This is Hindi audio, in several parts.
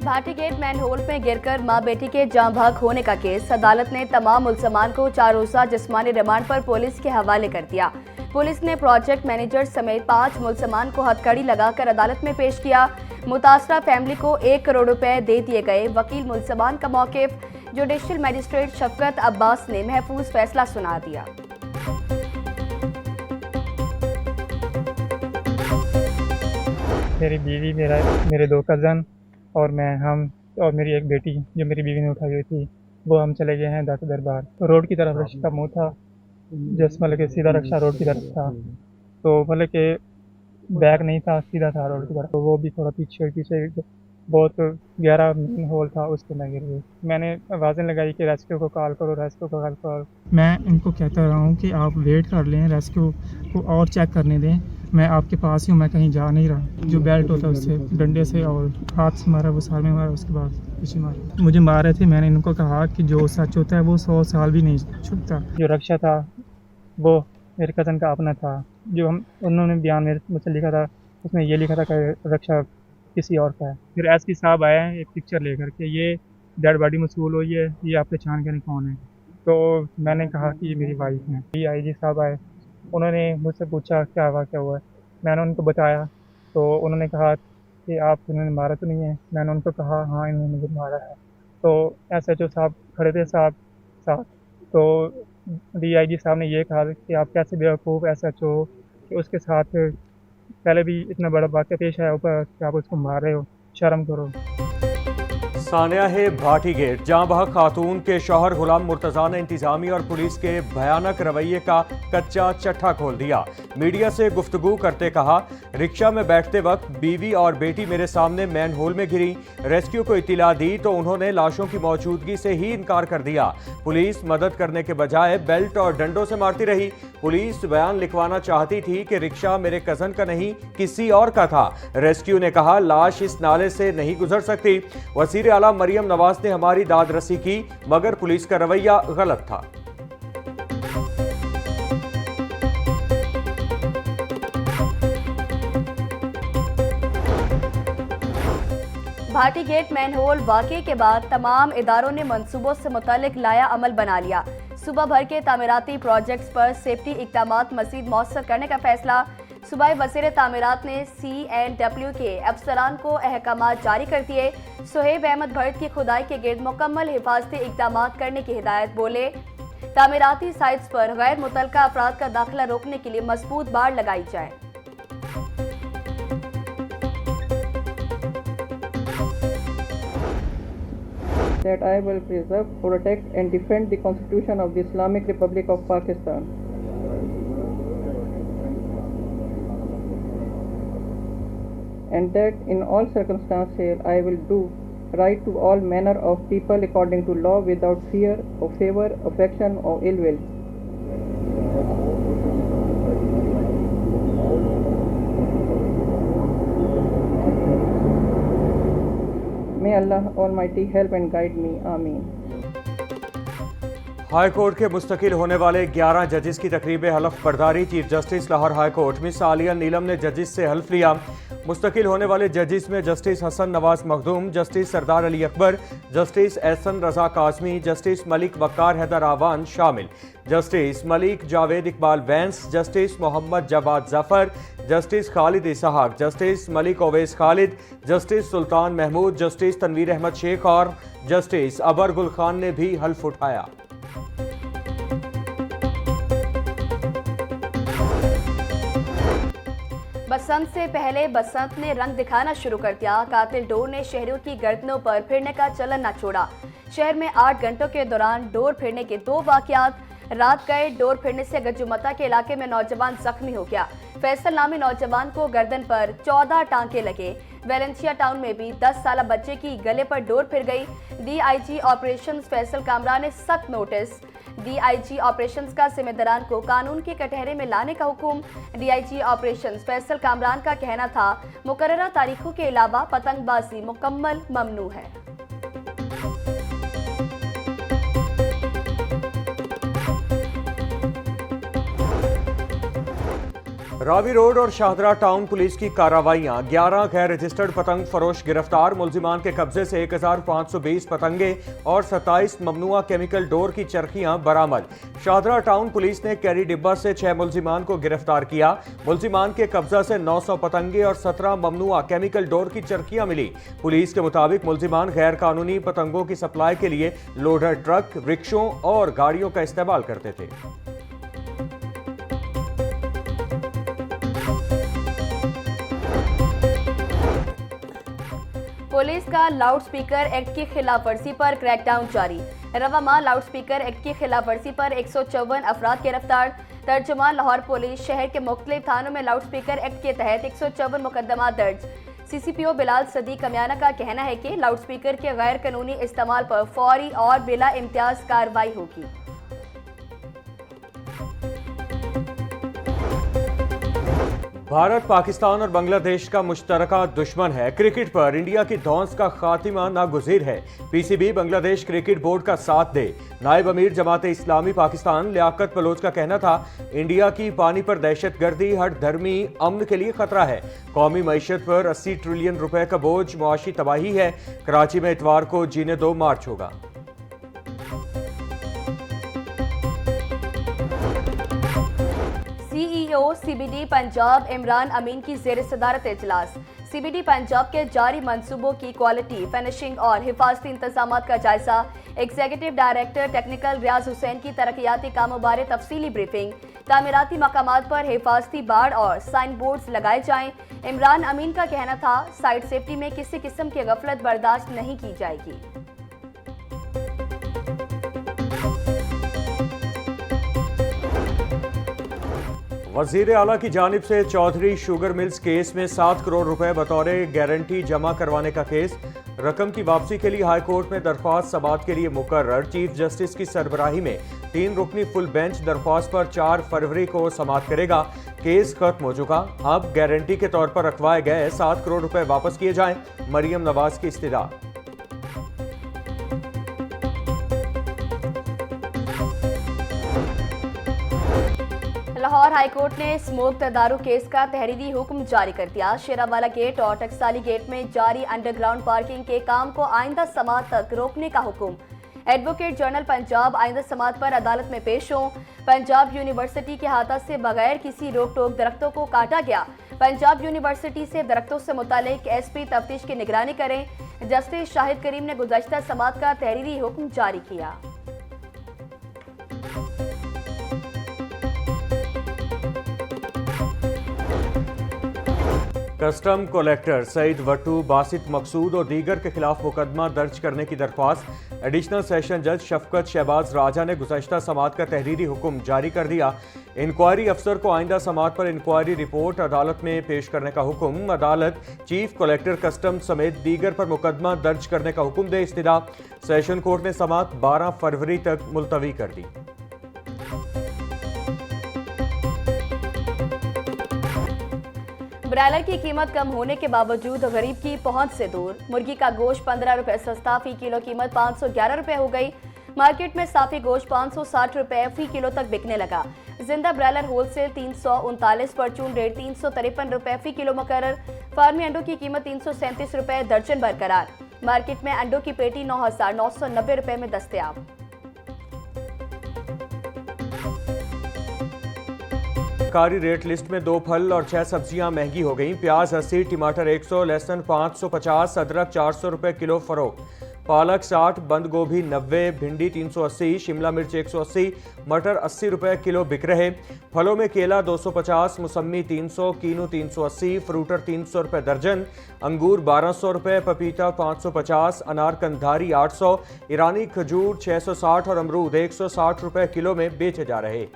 भाटी गेट मैनहोल में गिरकर मां बेटी के जाँ भाग होने का केस अदालत ने तमाम मुलजमान को 4 रोज़ा जिस्मानी रिमांड पर पुलिस के हवाले कर दिया। पुलिस ने प्रोजेक्ट मैनेजर समेत 5 मुलजमान को हथकड़ी लगाकर अदालत में पेश किया। मुतासरा फैमिली को 1 करोड़ रुपए दे दिए गए। वकील मुलजमान का मौक़िफ़ जुडिशल मजिस्ट्रेट शफकत अब्बास ने महफूज फैसला सुना दिया। मेरी बीवी, मेरे 2 कज़न और हम और मेरी एक बेटी जो मेरी बीवी ने उठाई हुई थी, वो हम चले गए हैं दाता दरबार। रोड की तरफ रक्षा का मुँह था, जिस मतलब कि सीधा रक्षा रोड की तरफ था, तो मतलब कि बैक नहीं था, सीधा था रोड की तरफ। तो वो भी थोड़ा पीछे बहुत गहरा होल था, उसके में गिर गई। मैंने आवाज़ें लगाई कि रेस्क्यू को कॉल करो, रेस्क्यू को कॉल करो। मैं इनको कहता रहा हूँ कि आप वेट कर लें, रेस्क्यू को और चेक करने दें, मैं आपके पास ही हूँ, मैं कहीं जा नहीं रहा। जो बेल्ट होता है उससे डंडे से और हाथ से मारा, वो साल में मारा, उसके बाद पीछे मारा। मुझे मार रहे थे। मैंने इनको कहा कि जो सच होता है वो 100 साल भी नहीं छुपता। जो रक्षा था वो मेरे कज़न का अपना था। जो उन्होंने बयान में मुझसे लिखा था, उसमें ये लिखा था कि रक्षा किसी और का है। फिर एसपी साहब आए हैं एक पिक्चर लेकर के, ये डेड बॉडी मसूल हुई है, ये आप पहचान करें कौन है। तो मैंने कहा कि ये मेरी वाइफ है। DIG साहब आए, उन्होंने मुझसे पूछा क्या वाक़या हुआ है। मैंने उनको बताया तो उन्होंने कहा कि आप इन्होंने मारा तो नहीं है। मैंने उनको कहा हाँ, इन्होंने मुझे मारा है। तो SHO साहब खड़े थे साथ। तो DIG साहब ने ये कहा कि आप कैसे बेवकूफ़ SHO कि उसके साथ पहले भी इतना बड़ा वाक़या पेश आया, ऊपर कि आप उसको मार रहे हो, शर्म करो। सानिया है भाटी गेट। जाँ बहक खातून के शौहर गुलाम मुर्तज़ा ने इंतजामी और पुलिस के भयानक रवैये का कच्चा चट्टा खोल दिया। मीडिया से गुफ्तगू करते कहा, रिक्शा में बैठते वक्त बीवी और बेटी मेरे सामने मैन होल में गिरी। रेस्क्यू को इत्तला दी तो उन्होंने लाशों की मौजूदगी से ही इनकार कर दिया। पुलिस मदद करने के बजाय बेल्ट और डंडों से मारती रही। पुलिस बयान लिखवाना चाहती थी कि रिक्शा मेरे कज़न का नहीं, किसी और का था। रेस्क्यू ने कहा लाश इस नाले से नहीं गुजर सकती। वज़ीर आला मरियम नवाज ने हमारी दाद रसी की, मगर पुलिस का रवैया गलत था। भाटी गेट मैनहोल वाक़े के बाद तमाम इदारों ने मंसूबों से मुतालिक लाया अमल बना लिया। सूबा भर के तामीराती प्रोजेक्ट्स पर सेफ्टी इक़दामात मज़ीद मौसर करने का फैसला। सूबाई वज़ीर तामीरात ने CNW के अफसरान को अहकामात जारी कर दिए। सुहेब अहमद भट्ट की खुदाई के गिर्द मुकम्मल हिफाजती इक़दामात करने की हिदायत। बोले तामीराती साइट्स पर गैर मुतल्लका अफराद का दाखिला रोकने के लिए मजबूत बाड़ लगाई जाए। That I will preserve, protect and defend the Constitution of the Islamic Republic of Pakistan. And that in all circumstances I will do right to all manner of people according to law without fear or favor, affection or ill will. May Allah Almighty help and guide me. Ameen. High court के मुस्तकिल होने वाले 11 जजेस की तकरीब हलफ बर्दारी। Chief justice Lahore high court miss Aliya Neelam ने जजेस से हल्फ लिया। मुस्तकिल होने वाले जजेस में justice Hassan Nawaz Makhdoom, justice Sardar Ali Akbar, justice Ehsan Raza Kazmi, justice Malik Waqar Haider Awan शामिल। Justice Malik Javed Iqbal Wains, justice Muhammad Jawad Zafar, justice Khalid Ishaq, justice Malik Owais Khalid, justice Sultan Mahmood, justice Tanveer Ahmad Sheikh और जस्टिस अबर गुल खान ने भी हल्फ उठाया। बसंत से पहले बसंत ने रंग दिखाना शुरू कर दिया। कातिल डोर ने शहरियों की गर्दनों पर फिरने का चलन न छोड़ा। शहर में 8 घंटों के दौरान डोर फिरने के 2 वाकयात। रात गए डोर फिरने से गज्जुमता के इलाके में नौजवान जख्मी हो गया। फैसल नामी नौजवान को गर्दन पर 14 टांके लगे। वेलेंसिया टाउन में भी 10 साल बच्चे की गले पर डोर फिर गई। DIG ऑपरेशंस फैसल कामरा ने सख्त नोटिस। DIG ऑपरेशंस का जिम्मेदारान को कानून के कटहरे में लाने का हुक्म। DIG ऑपरेशंस फैसल कामरान का कहना था मुकर्ररा तारीखों के अलावा पतंगबाजी मुकम्मल ममनू है। रावी रोड और शाहदरा टाउन पुलिस की कार्रवाइयां। 11 गैर रजिस्टर्ड पतंग फरोश गिरफ्तार। मुलजिमान के कब्जे से 1520 पतंगे और 27 ममनुआ केमिकल डोर की चरखियां बरामद। शाहदरा टाउन पुलिस ने कैरी डिब्बा से 6 मुलजिमान को गिरफ्तार किया। मुलजिमान के कब्जा से 900 पतंगे और 17 ममनुआ केमिकल डोर की चरखियां मिली। पुलिस के मुताबिक मुलजिमान गैर कानूनी पतंगों की सप्लाई के लिए लोडर ट्रक, रिक्शों और गाड़ियों का इस्तेमाल करते थे। पुलिस का लाउडस्पीकर एक्ट की खिलाफवर्जी पर क्रैकडाउन जारी। रवामा लाउडस्पीकर एक्ट की खिलाफवर्जी पर 154 अफराद गिरफ्तार। तर्जुमान लाहौर पुलिस शहर के मुख्तलिफ थानों में लाउडस्पीकर एक्ट के तहत 154 मुकदमा दर्ज। CCPO बिलाल सदीक कमियाना का कहना है कि लाउडस्पीकर के गैर कानूनी इस्तेमाल पर फौरी और बिला इम्तियाज कार्रवाई होगी। भारत पाकिस्तान और बांग्लादेश का मुश्तरका दुश्मन है। क्रिकेट पर इंडिया की धौंस का खातिमा नागुज़ीर है। PCB बांग्लादेश क्रिकेट बोर्ड का साथ दे। नायब अमीर जमाते इस्लामी पाकिस्तान लियाकत बलोच का कहना था, इंडिया की पानी पर दहशतगर्दी हर धर्मी अमन के लिए खतरा है। कौमी मईशत पर 80 ट्रिलियन रुपए का बोझ मुआशी तबाही है। कराची में इतवार को जीने दो मार्च होगा। CEO CBD पंजाब इमरान अमीन की ज़ेर सदारत इजलास। CBD पंजाब के जारी मंसूबों की क्वालिटी, फिनिशिंग और हिफाजती इंतजाम का जायजा। एग्जीक्यूटिव डायरेक्टर टेक्निकल रियाज हुसैन की तरक्याती कामों बारे तफसीली ब्रीफिंग। तामीराती मकामात पर हिफाजती बाड़ और साइन बोर्ड्स लगाए जाएं। इमरान अमीन का कहना था, साइट सेफ्टी में किसी किस्म की गफलत बर्दाश्त नहीं की जाएगी। वजीर आला की जानिब से चौधरी शुगर मिल्स केस में 7 करोड़ रुपए बतौर गारंटी जमा करवाने का केस। रकम की वापसी के लिए हाई कोर्ट में दरख्वास्त समाअत के लिए मुकर्रर। चीफ जस्टिस की सरबराही में 3 रुकनी फुल बेंच दरख्वास्त पर 4 फरवरी को समाअत करेगा। केस खत्म हो चुका, अब गारंटी के तौर पर रखवाए गए 7 करोड़ रुपए वापस किए जाएं। मरियम नवाज की इस्तदा। लाहौर हाईकोर्ट ने स्मोक तदारुक केस का तहरीरी हुक्म जारी कर दिया। शेरावाला गेट और टकसाली गेट में जारी अंडरग्राउंड पार्किंग के काम को आइंदा समाअत तक रोकने का हुक्म। एडवोकेट जनरल पंजाब आइंदा समाअत पर अदालत में पेश हों। पंजाब यूनिवर्सिटी के हाथा से बगैर किसी रोक टोक दरख्तों को काटा गया। पंजाब यूनिवर्सिटी से दरख्तों से मुतालिक SP तफ्तीश की निगरानी करें। जस्टिस शाहिद करीम ने गुज़श्ता समाअत का तहरीरी हुक्म जारी किया। कस्टम कलेक्टर सईद वट्टू, बासित मकसूद और दीगर के खिलाफ मुकदमा दर्ज करने की दरख्वास्त। एडिशनल सेशन जज शफकत शहबाज राजा ने गुज़श्ता समाअत का तहरीरी हुक्म जारी कर दिया। इंक्वायरी अफसर को आइंदा समाअत पर इंक्वायरी रिपोर्ट अदालत में पेश करने का हुक्म। अदालत चीफ कलेक्टर कस्टम समेत दीगर पर मुकदमा दर्ज करने का हुक्म दे इस्तदा। सेशन कोर्ट ने समाअत 12 फरवरी तक मुलतवी कर दी। ब्रायलर की कीमत कम होने के बावजूद गरीब की पहुंच से दूर। मुर्गी का गोश्त 15 रुपए सस्ता, फी किलो कीमत 511 रुपए हो गई। मार्केट में साफी गोश्त 560 रुपए फी किलो तक बिकने लगा। जिंदा ब्रायलर होलसेल 339, परचून रेट 353 रुपए फी किलो मुकर्रर। फार्मी अंडों की कीमत 337 रुपए दर्जन बरकरार। मार्केट में अंडों की पेटी 9,990 रुपए में दस्तयाब। सरकारी रेट लिस्ट में 2 फल और 6 सब्जियां महंगी हो गई। प्याज 80, टमाटर 100, लहसुन 550, अदरक 400 रुपए किलो फरोख्त। पालक 60, बंद गोभी 90, भिंडी 380, शिमला मिर्च 180, मटर 80 रुपए किलो बिक रहे। फलों में केला 250, मौसमी 300, कीनू 380, फ्रूटर 300 रुपए दर्जन, अंगूर 1200 रुपए, पपीता 550, अनार कंधारी 800, ईरानी खजूर 660 और अमरूद 160 रुपए किलो में बेचे जा रहे।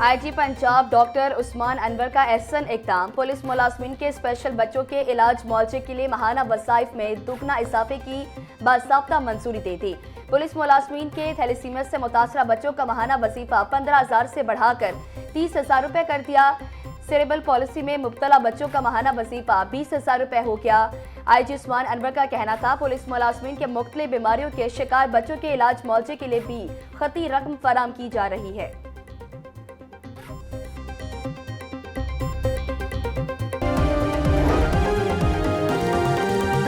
IG पंजाब डॉक्टर उस्मान अनवर का एहसन इक़दाम। पुलिस मुलाज़मिन के स्पेशल बच्चों के इलाज मुआवजे के लिए माहाना वसाइफ में दुगना इजाफे की बाज़ाब्ता मंजूरी दे दी। पुलिस मुलाज़मिन के थैलेसीमिया से मुतासरा बच्चों का माहाना वजीफा 15,000 से बढ़ाकर 30,000 रुपये कर दिया। सेरेबल पॉलिसी में मुब्तला बच्चों का माहाना वजीफा 20,000 रुपये हो गया। IG उस्मान अनवर का कहना था पुलिस मुलाजमीन के मुख्तलिफ बीमारियों के शिकार बच्चों के इलाज मुआवजे के लिए भी खती रकम फराम की जा रही है।